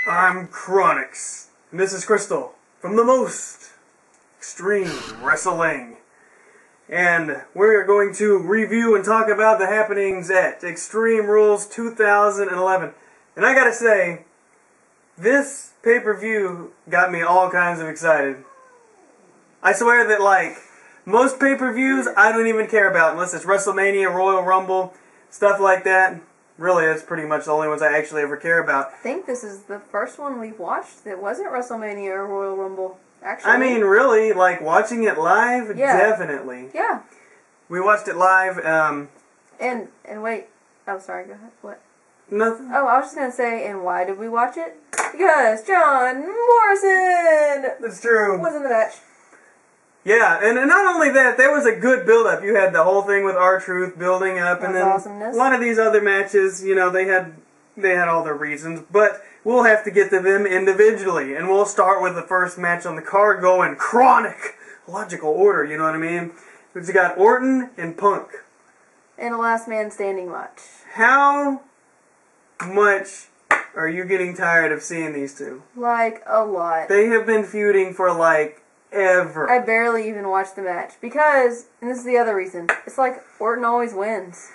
I'm Kronicz, and this is Kristol from the most extreme wrestling. And we're going to review and talk about the happenings at Extreme Rules 2011. And I gotta say, this pay-per-view got me all kinds of excited. I swear that, like, most pay-per-views I don't even care about unless it's WrestleMania, Royal Rumble, stuff like that. Really, that's pretty much the only ones I actually ever care about. I think this is the first one we've watched that wasn't WrestleMania or Royal Rumble, actually. I mean, really, like, watching it live? Yeah. Definitely. Yeah. We watched it live, And wait. Oh, sorry, go ahead. What? Nothing. Oh, I was just going to say, and why did we watch it? Because John Morrison That's true. was in the match. Yeah, and not only that, there was a good build-up. You had the whole thing with R-Truth building up, and then awesomeness. A lot of these other matches, you know, they had all their reasons, but we'll have to get to them individually, and we'll start with the first match on the card going chronological order, you know what I mean? We've got Orton and Punk. And a last man standing match. How much are you getting tired of seeing these two? Like, a lot. They have been feuding for, like, ever. I barely even watched the match. Because, and this is the other reason, it's like Orton always wins.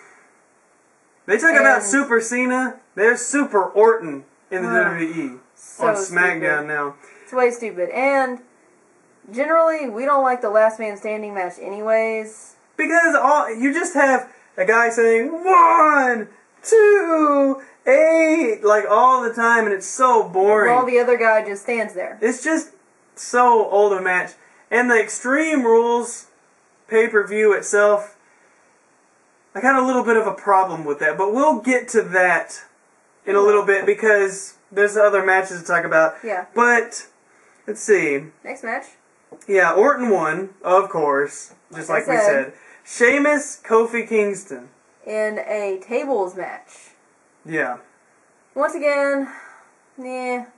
They talk about Super Cena. There's Super Orton in the WWE so on SmackDown stupid. now. It's way stupid. And generally, we don't like the last man standing match anyways. Because you just have a guy saying 1, 2, 8 like all the time, and it's so boring. While the other guy just stands there. It's just so old a match. And the Extreme Rules pay-per-view itself, I got a little bit of a problem with that, but we'll get to that in a little bit because there's other matches to talk about. Yeah. But, let's see. Next match. Yeah, Orton won, of course, just like we said. Sheamus, Kofi Kingston. In a tables match. Yeah. Once again,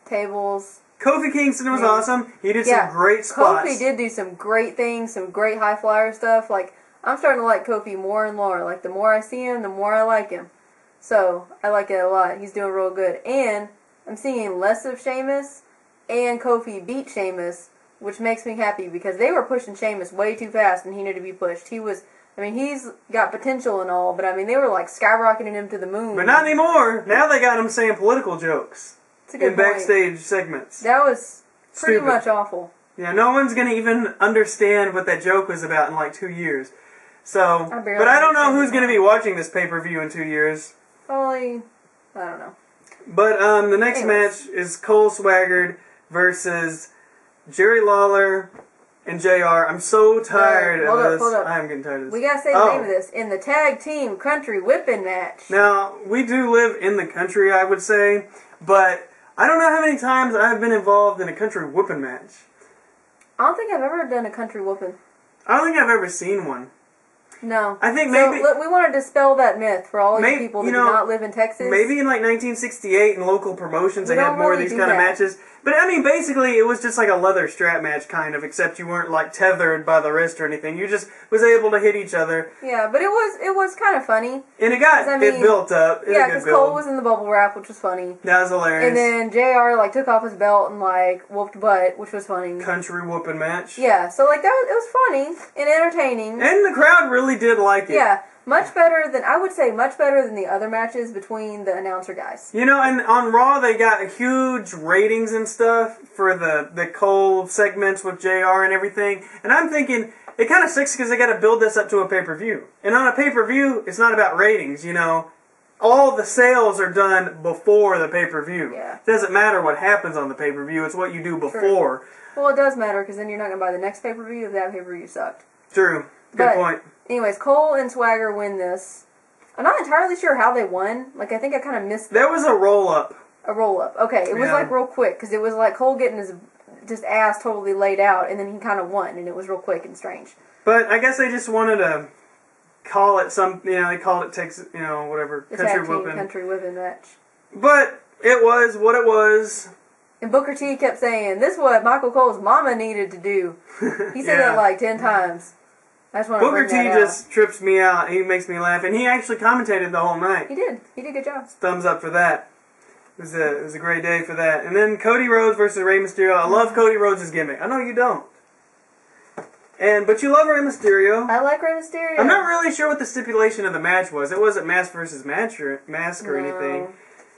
tables. Kofi Kingston was awesome. He did some great spots. Kofi did do some great things, some great high flyer stuff. Like, I'm starting to like Kofi more and more. Like, the more I see him, the more I like him. So, I like it a lot. He's doing real good. And I'm seeing less of Sheamus, and Kofi beat Sheamus, which makes me happy because they were pushing Sheamus way too fast and he needed to be pushed. He's got potential and all, but I mean, they were like skyrocketing him to the moon. But not anymore. Now they got him saying political jokes in backstage point. Segments. That was pretty much awful. Yeah, no one's going to even understand what that joke was about in like 2 years. So, but I don't know who's going to be watching this pay-per-view in 2 years. Probably, I don't know. But the next match is Cole Swaggart versus Jerry Lawler and JR. I'm so tired of this. Hold up. I'm getting tired of this. We gotta say the name of this. In the tag team country whipping match. Now, we do live in the country, I would say, but I don't know how many times I've been involved in a country whipping match. I don't think I've ever done a country whooping. I don't think I've ever seen one. No. I think maybe... So, we want to dispel that myth for all you people that do not live in Texas. Maybe in like 1968 in local promotions they had more of these kind of matches. But I mean, basically, it was just like a leather strap match, kind of, except you weren't like tethered by the wrist or anything. You just was able to hit each other. Yeah, but it was kind of funny. And it built up. Yeah, because Cole was in the bubble wrap, which was funny. That was hilarious. And then JR like took off his belt and like whooped butt, which was funny. Country whooping match. Yeah, so like it was funny and entertaining. And the crowd really did like it. Yeah. Much better than the other matches between the announcer guys. You know, and on Raw they got huge ratings and stuff for the Cole segments with JR and everything. And I'm thinking, it kind of sucks because they got to build this up to a pay-per-view. And on a pay-per-view, it's not about ratings, you know. All the sales are done before the pay-per-view. Yeah. It doesn't matter what happens on the pay-per-view, it's what you do before. True. Well, it does matter because then you're not going to buy the next pay-per-view if that pay-per-view sucked. True. Good point. Anyways, Cole and Swagger win this. I'm not entirely sure how they won. Like, I think I kind of missed that. There was a roll-up. A roll-up. Okay, it was like real quick, because it was like Cole getting his just ass totally laid out, and then he kind of won, and it was real quick and strange. But I guess they just wanted to call it they called it Texas, whatever, country whipping match. But it was what it was. And Booker T kept saying, this is what Michael Cole's mama needed to do. He said that like 10 times. I just want to Booker T just trips me out. He makes me laugh. And he actually commentated the whole night. He did. He did a good job. Thumbs up for that. It was a great day for that. And then Cody Rhodes versus Rey Mysterio. I love Cody Rhodes' gimmick. I know you don't. But you love Rey Mysterio. I like Rey Mysterio. I'm not really sure what the stipulation of the match was. It wasn't mask versus mask or anything.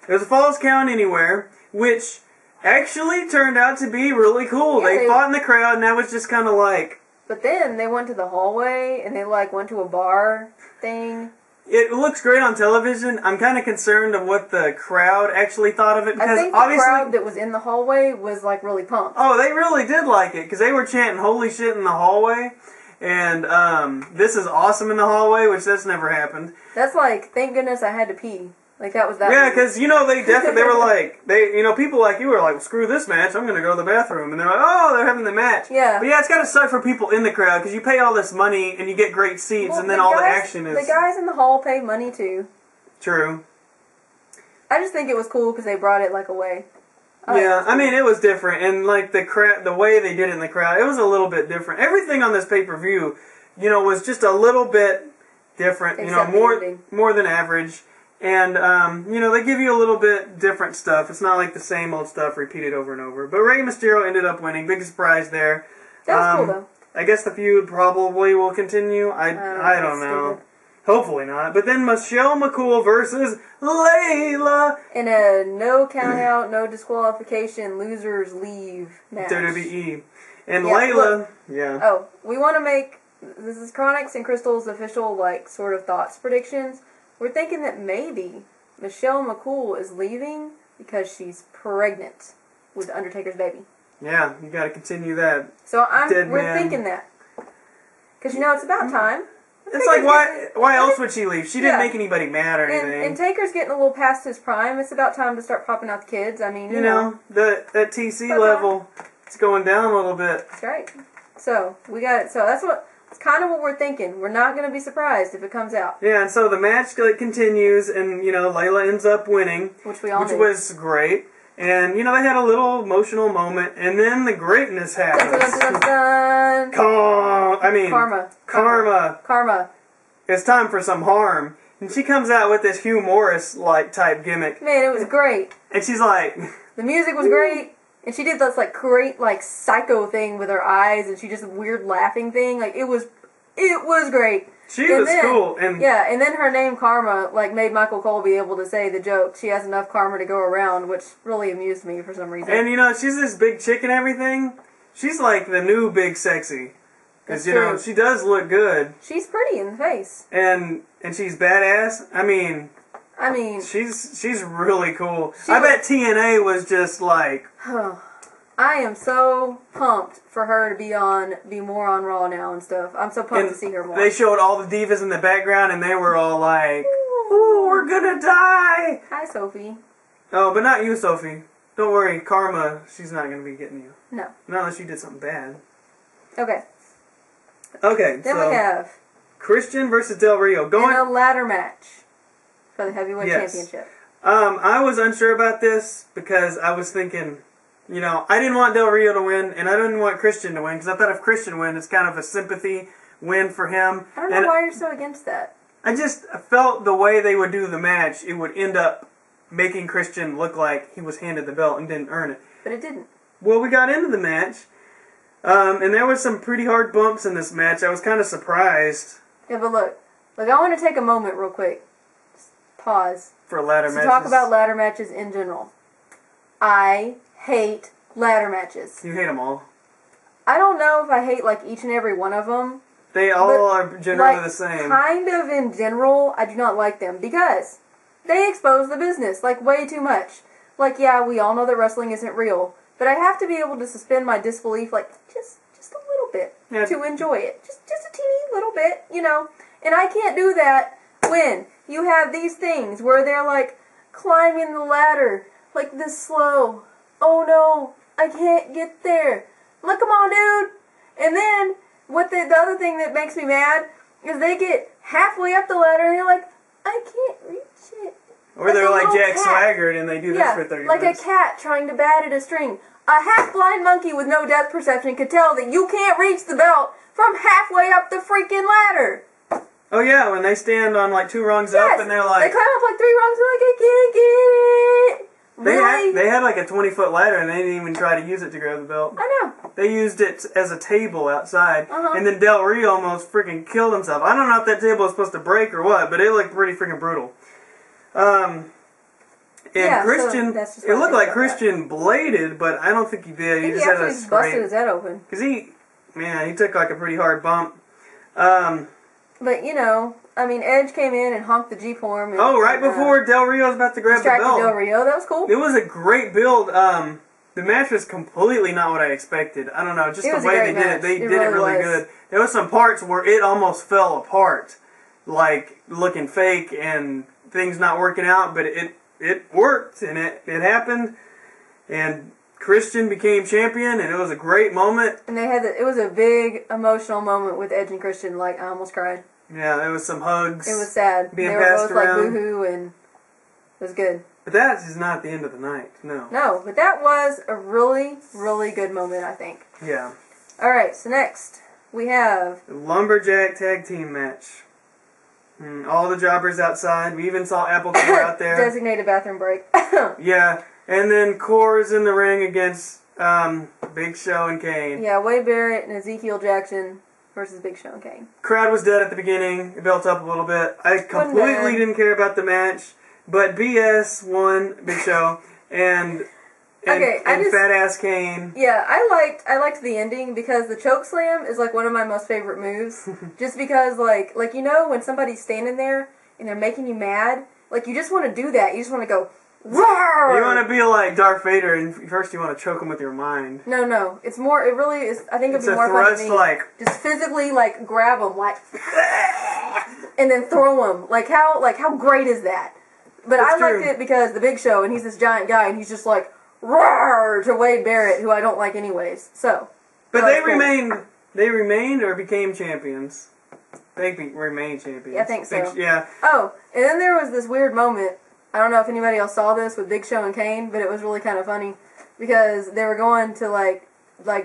It was a Falls Count Anywhere, which actually turned out to be really cool. Yeah, they fought in the crowd, and that was just kind of like... But then they went to the hallway, and they went to a bar thing. It looks great on television. I'm kind of concerned of what the crowd actually thought of it. Because I think the crowd that was in the hallway was really pumped. Oh, they really did like it because they were chanting "Holy shit" in the hallway, and "This is awesome" in the hallway, which that's never happened. That's thank goodness I had to pee. That was that. Yeah, because they definitely they were like people like you were like, well, screw this match, I'm gonna go to the bathroom, and they're like, oh, they're having the match. Yeah. But yeah, it's gotta suck for people in the crowd because you pay all this money and you get great seats, and then all the action is. The guys in the hall pay money too. True. I just think it was cool because they brought it away. Yeah, I mean it was different, and the way they did it in the crowd, it was a little bit different. Everything on this pay-per-view, was just a little bit different. Except more than average. And, they give you a little bit different stuff. It's not like the same old stuff repeated over and over. But Rey Mysterio ended up winning. Big surprise there. That was cool, though. I guess the feud probably will continue. I don't know. Stupid. Hopefully not. But then Michelle McCool versus Layla. In a no count out, no disqualification, losers leave match. WWE. And Layla. Yeah. Oh, we want to make... This is Kronicz and Kristol's official, sort of thoughts predictions. We're thinking that maybe Michelle McCool is leaving because she's pregnant with Undertaker's baby. Yeah, you got to continue that. So we're thinking that because it's about time. It's why else would she leave? She didn't make anybody mad or anything. And Taker's getting a little past his prime. It's about time to start popping out the kids. I mean, that TC level, it's going down a little bit. That's right. So we got it. So that's kind of what we're thinking. We're not going to be surprised if it comes out. Yeah, and so the match continues, and Layla ends up winning, which was great. And they had a little emotional moment, and then the greatness happens. Dun, dun, dun, dun, dun. Karma. It's time for some harm, and she comes out with this Hugh Morris type gimmick. Man, it was great. And she's like, the music was great. And she did this great psycho thing with her eyes, and she just weird laughing thing. It was great. She was cool, and and then her name Karma made Michael Cole be able to say the joke. She has enough karma to go around, which really amused me for some reason. And she's this big chick and everything. She's the new big sexy, because she does look good. She's pretty in the face, and she's badass. I mean, she's really cool. I bet TNA was just I am so pumped for her to be more on Raw now and stuff. I'm so pumped to see her more. They showed all the divas in the background, and they were all like, "Ooh, we're gonna die." Hi, Sophie. Oh, but not you, Sophie. Don't worry, Karma. She's not gonna be getting you. No. Not unless you did something bad. Okay. Okay. Then we have Christian versus Del Rio in a ladder match for the heavyweight championship. I was unsure about this because I was thinking, I didn't want Del Rio to win, and I didn't want Christian to win, because I thought if Christian wins, it's kind of a sympathy win for him. I don't know why you're so against that. I just felt the way they would do the match, it would end up making Christian look like he was handed the belt and didn't earn it. But it didn't. Well, we got into the match, and there was some pretty hard bumps in this match. I was kind of surprised. Yeah, but look, I want to take a moment real quick. Just pause. For ladder matches. To talk about ladder matches in general. I hate ladder matches. You hate them all. I don't know if I hate each and every one of them. They all are generally the same. Kind of in general, I do not like them because they expose the business way too much. Yeah, we all know that wrestling isn't real, but I have to be able to suspend my disbelief just a little bit to enjoy it. Just a teeny little bit, And I can't do that when you have these things where they're climbing the ladder this slow. Oh no, I can't get there. Come on, dude. And then the other thing that makes me mad is they get halfway up the ladder and they're like, I can't reach it. Or they're like Jack Swagger and they do this for 30 minutes. A cat trying to bat at a string. A half-blind monkey with no depth perception could tell that you can't reach the belt from halfway up the freaking ladder. Oh yeah, when they stand on 2 rungs up and they're they climb up 3 rungs and I can't get it. Really? They had like a 20-foot ladder, and they didn't even try to use it to grab the belt. I know. They used it as a table outside, Uh-huh. and then Del Rio almost freaking killed himself. I don't know if that table was supposed to break or what, but it looked pretty freaking brutal. And Yeah, so Christian, that's just it what I looked think like about Christian bladed, but I don't think he did. He He just had a actually busted scrape. his head open. Because he took like a pretty hard bump. But, you know, I mean, Edge came in and honked the Jeep horn. And, right before Del Rio was about to grab the belt. Del Rio. That was cool. It was a great build. The match was completely not what I expected. I don't know, just the way they did it. They did it really good. There was some parts where it almost fell apart, like looking fake and things not working out, but it worked and it happened. And Christian became champion, and it was a great moment. And it was a big emotional moment with Edge and Christian. Like, I almost cried. Yeah, there was some hugs. It was sad. Being they were passed both around. like boohoo, and it was good. But that is not the end of the night, no. No, but that was a really, really good moment, I think. Yeah. Alright, so next we have The Lumberjack tag team match. All the jobbers outside. We even saw Apple come out there. designated bathroom break. Yeah, and then Corre's in the ring against Big Show and Kane. Yeah, Wade Barrett and Ezekiel Jackson versus Big Show and Kane. Crowd was dead at the beginning. It built up a little bit. I completely didn't care about the match, but BS won Big Show and fat ass Kane. Yeah, I liked the ending because the choke slam is like one of my most favorite moves. Just because like you know when somebody's standing there and they're making you mad, like you just want to do that. You just want to go roar. You want to be like Darth Vader, and first you want to choke him with your mind. No. It's more. It really is. I think it'd be more thrust, fun to me. like Just physically like grab them like, and then throw them. Like how great is that? But I liked it because the Big Show and he's this giant guy and he's just like roar to Wade Barrett, who I don't like anyways. So. But they remained. They remained or became champions. They remained champions. Yeah, I think so. Yeah. Oh, and then there was this weird moment. I don't know if anybody else saw this with Big Show and Kane, but it was really kind of funny because they were going to like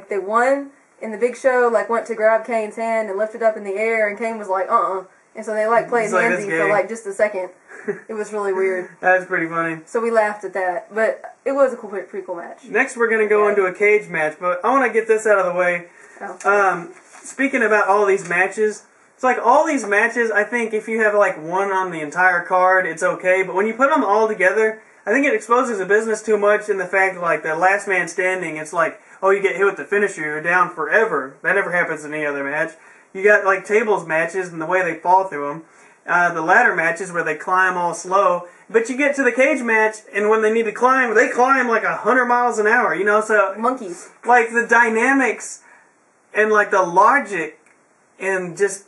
they won, and the Big Show like went to grab Kane's hand and lift it up in the air, and Kane was like, and so they like played handsy for like just a second. It was really weird. That was pretty funny. So we laughed at that, but it was a pretty cool match. Next, we're going to go into a cage match, but I want to get this out of the way. Oh. Speaking about all these matches, it's like all these matches, I think if you have like one on the entire card, it's okay, but when you put them all together, I think it exposes the business too much in the fact that like the last man standing, it's like, oh, you get hit with the finisher, you're down forever. That never happens in any other match. You got like tables matches and the way they fall through them. The ladder matches where they climb all slow, but you get to the cage match, and when they need to climb, they climb like 100 miles an hour, you know, so... Monkeys. Like, the dynamics and, like, the logic and just,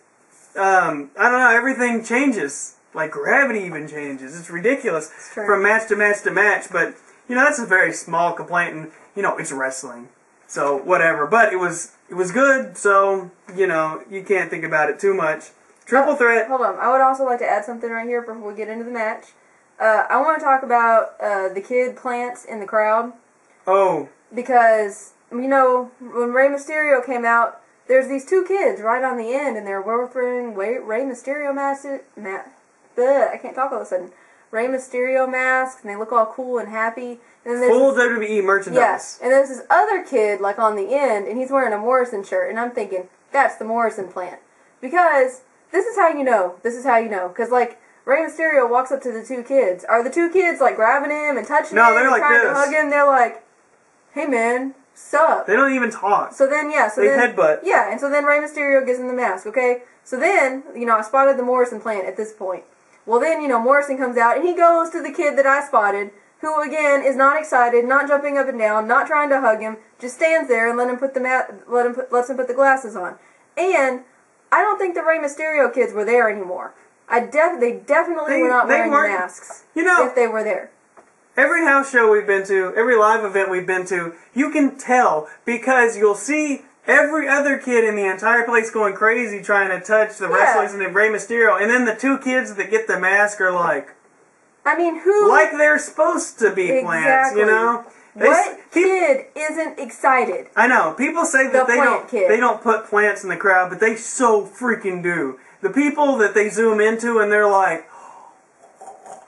I don't know, everything changes. Like, gravity even changes. It's ridiculous from match to match to match, but, you know, that's a very small complaint, and, you know, it's wrestling. So, whatever. But it was good, so, you know, you can't think about it too much. Triple threat. Hold on. I would also like to add something right here before we get into the match. I want to talk about the kid plants in the crowd. Oh. Because, you know, when Rey Mysterio came out, there's these two kids right on the end, and they're both wearing Rey Mysterio masks. I can't talk all of a sudden. Rey Mysterio masks, and they look all cool and happy. And then full WWE merchandise. Yes. Yeah, and there's this other kid, like, on the end, and he's wearing a Morrison shirt, and I'm thinking, that's the Morrison plant. Because... This is how you know. Because, like, Rey Mysterio walks up to the two kids. Are the two kids, like, grabbing him and touching him they're and like trying this. to hug him? They're like, hey, man, sup? They don't even talk. So then, yeah. They headbutt. Yeah, and so then Rey Mysterio gives him the mask, okay? So then, you know, I spotted the Morrison plant at this point. Well, then, you know, Morrison comes out, and he goes to the kid that I spotted, who, again, is not excited, not jumping up and down, not trying to hug him, just stands there and lets him put the glasses on. And... I don't think the Rey Mysterio kids were there anymore. They definitely were not wearing masks. You know, if they were there. Every house show we've been to, every live event we've been to, you can tell because you'll see every other kid in the entire place going crazy trying to touch the wrestlers and then Rey Mysterio, and then the two kids that get the mask are like, I mean, who? Like they're supposed to be plants, you know? What kid isn't excited? I know. People say that they don't put plants in the crowd, but they so freaking do. The people that they zoom into and they're like,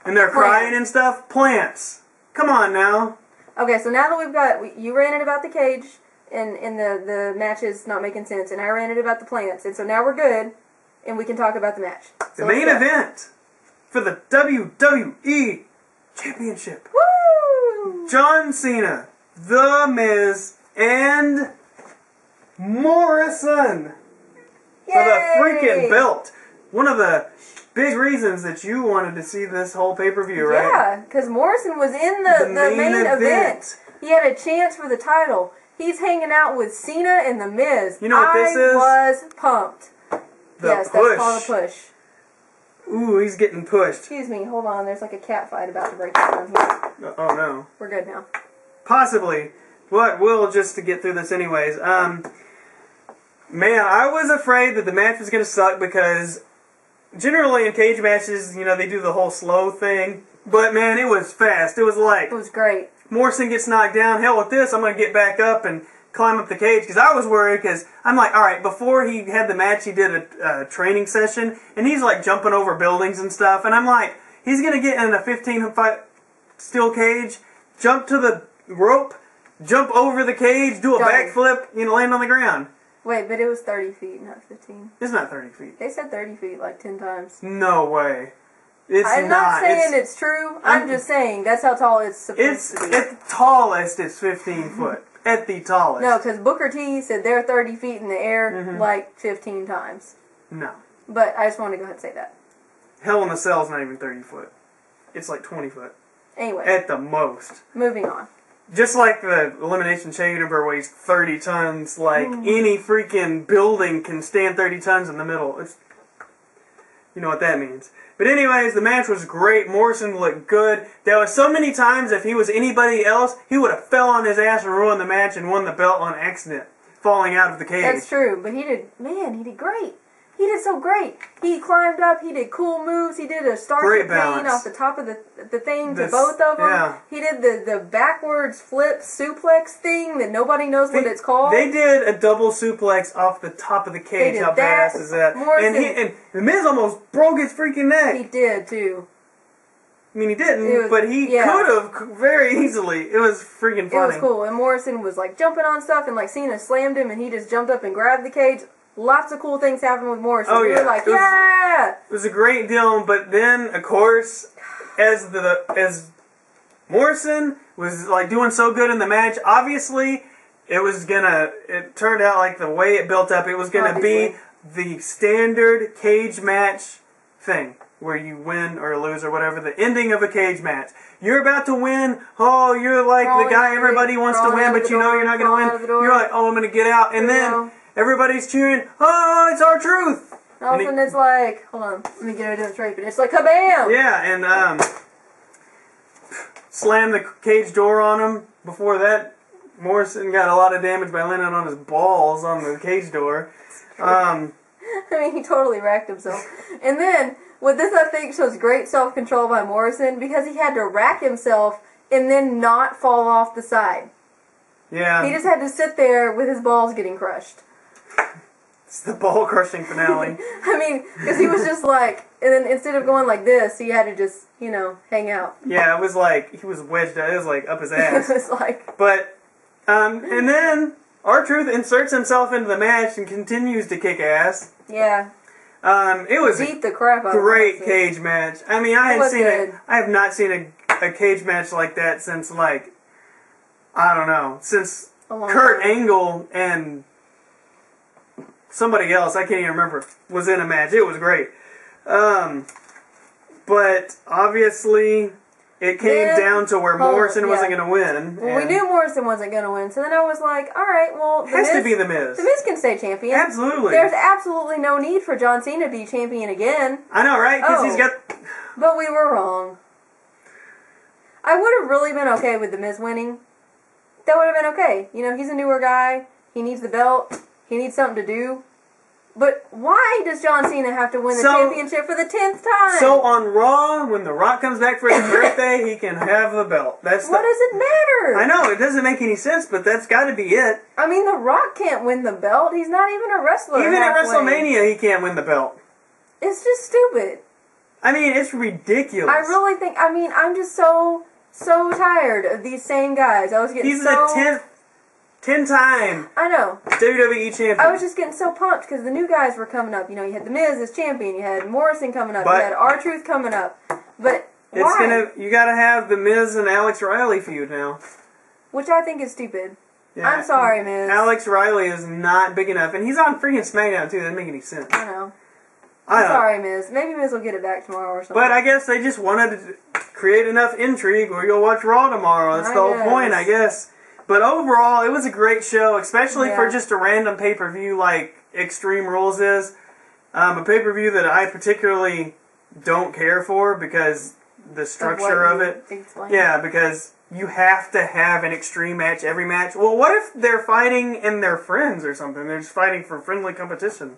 and they're crying and stuff, plants. Come on now. Okay, so now that we've got... You ranted about the cage and the matches not making sense, and I ranted about the plants, and so now we're good, and we can talk about the match. So the main event for the WWE Championship. Woo! John Cena, The Miz, and Morrison for the freaking belt. One of the big reasons that you wanted to see this whole pay-per-view, right? Yeah, because Morrison was in the main event. He had a chance for the title. He's hanging out with Cena and The Miz. You know what this is? I was pumped. Yes, push. that's called a push. Ooh, he's getting pushed. Excuse me, hold on. There's like a cat fight about to break down here. Oh, no. We're good now. Possibly. But we'll just to get through this anyways. Man, I was afraid that the match was going to suck because generally in cage matches, you know, they do the whole slow thing. But, man, it was fast. It was like... It was great. Morrison gets knocked down. Hell with this, I'm going to get back up and climb up the cage. Because I was worried because I'm like, alright, before he had the match, he did a training session. And he's like jumping over buildings and stuff. And I'm like, he's going to get in a 15-foot steel cage, jump to the rope, jump over the cage, do a backflip, you know, land on the ground. Wait, but it was 30 feet, not 15. It's not 30 feet. They said 30 feet like 10 times. No way. I'm not saying it's true. I'm just saying that's how tall it's supposed to be. At the tallest, it's 15 foot. At the tallest. No, because Booker T said they're 30 feet in the air like 15 times. No. But I just want to go ahead and say that. Hell in a Cell's not even 30 foot. It's like 20 foot. Anyway. At the most. Moving on. Just like the Elimination Chamber weighs 30 tons, like any freaking building can stand 30 tons in the middle. You know what that means. But anyways, the match was great. Morrison looked good. There was so many times if he was anybody else, he would have fell on his ass and ruined the match and won the belt on accident, falling out of the cage. That's true, but he did great. He did so great. He climbed up, he did cool moves, he did a Starship Kane off the top of the thing to both of them. Yeah. He did the backwards flip suplex thing that nobody knows what it's called. They did a double suplex off the top of the cage. How badass is that? And The Miz almost broke his freaking neck. He did, too. I mean, he didn't, but he could have very easily. It was freaking funny. It was cool, and Morrison was like jumping on stuff, and like Cena slammed him, and he just jumped up and grabbed the cage. Lots of cool things happened with Morrison. Oh, we were like, yeah! It was a great deal, but then, of course, as Morrison was like doing so good in the match, obviously, it turned out like the way it built up, it was gonna be the standard cage match thing, where you win or lose or whatever, the ending of a cage match. You're about to win, you're like the guy everybody wants to win, but you know you're not gonna win. You're like, I'm gonna get out, and then everybody's cheering, it's our truth! And all of a sudden it's like, hold on, let me get a different trait, but it's like, kabam! Yeah, and slammed the cage door on him. Before that, Morrison got a lot of damage by landing on his balls on the cage door. I mean, he totally racked himself. And then, what this I think shows great self-control by Morrison, because he had to rack himself and then not fall off the side. Yeah. He just had to sit there with his balls getting crushed. It's the ball-crushing finale. I mean, because he was just like, and then instead of going like this, he had to just, hang out. Yeah, it was like, he was wedged out, it was like up his ass. It was like... But, and then, R-Truth inserts himself into the match and continues to kick ass. Yeah. It was beat the crap out of great cage match. I mean, I have not seen a cage match like that since, like, I don't know, since Kurt Angle and somebody else, I can't even remember, was in a match. It was great. But obviously it came down to where Morrison wasn't going to win. Well, we knew Morrison wasn't going to win, so then I was like, alright, well, it has to be The Miz. The Miz can stay champion. Absolutely. There's absolutely no need for John Cena to be champion again. I know, right? Because he's got... But we were wrong. I would have really been okay with The Miz winning. That would have been okay. He's a newer guy. He needs the belt. He needs something to do. But why does John Cena have to win the championship for the 10th time? So on Raw, when The Rock comes back for his birthday, he can have the belt. What does it matter? I know, it doesn't make any sense, but that's got to be it. I mean, The Rock can't win the belt. He's not even a wrestler. Even at WrestleMania, he can't win the belt. It's just stupid. I mean, it's ridiculous. I really think, I'm just so so tired of these same guys. I was getting He's the 10-time I know. WWE champion. I was just getting so pumped because the new guys were coming up. You know, you had The Miz as champion, you had Morrison coming up, you had R-Truth coming up. But why? You gotta have the Miz and Alex Riley feud now. Which I think is stupid. Yeah, I'm sorry, Miz. Alex Riley is not big enough, and he's on freaking SmackDown too. That doesn't make any sense. I know. I'm sorry, Miz. Maybe Miz will get it back tomorrow or something. But I guess they just wanted to create enough intrigue where you'll watch Raw tomorrow. That's the whole point, I guess. But overall, it was a great show, especially for just a random pay-per-view like Extreme Rules is. A pay-per-view that I particularly don't care for because the structure of it. Explain. Yeah, because you have to have an extreme match every match. Well, what if they're fighting and they're friends or something? They're just fighting for friendly competition.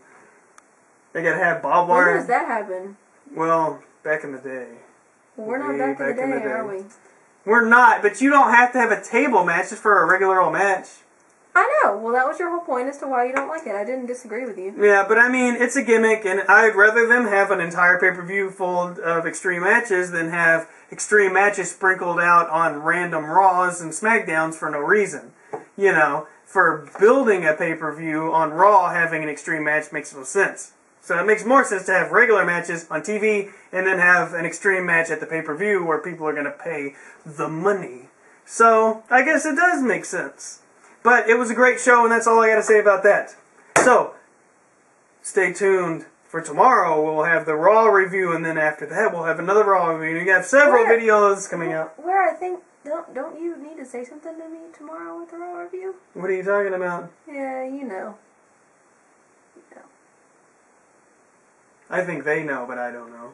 They gotta have barbed wire. When does that happen? Well, back in the day. Well, we're not back in the day, are we? We're not, but you don't have to have a table match just for a regular old match. I know. Well, that was your whole point as to why you don't like it. I didn't disagree with you. Yeah, but I mean, it's a gimmick, and I'd rather them have an entire pay-per-view full of extreme matches than have extreme matches sprinkled out on random Raws and SmackDowns for no reason. You know, for building a pay-per-view on Raw, having an extreme match makes no sense. So it makes more sense to have regular matches on TV and then have an extreme match at the pay-per-view where people are going to pay the money. So I guess it does make sense. But it was a great show, and that's all I got to say about that. So stay tuned for tomorrow. We'll have the Raw review, and then after that we'll have another Raw review. You have several videos coming out. Where I think, don't you need to say something to me tomorrow with the Raw review? What are you talking about? Yeah, you know. I think they know, but I don't know.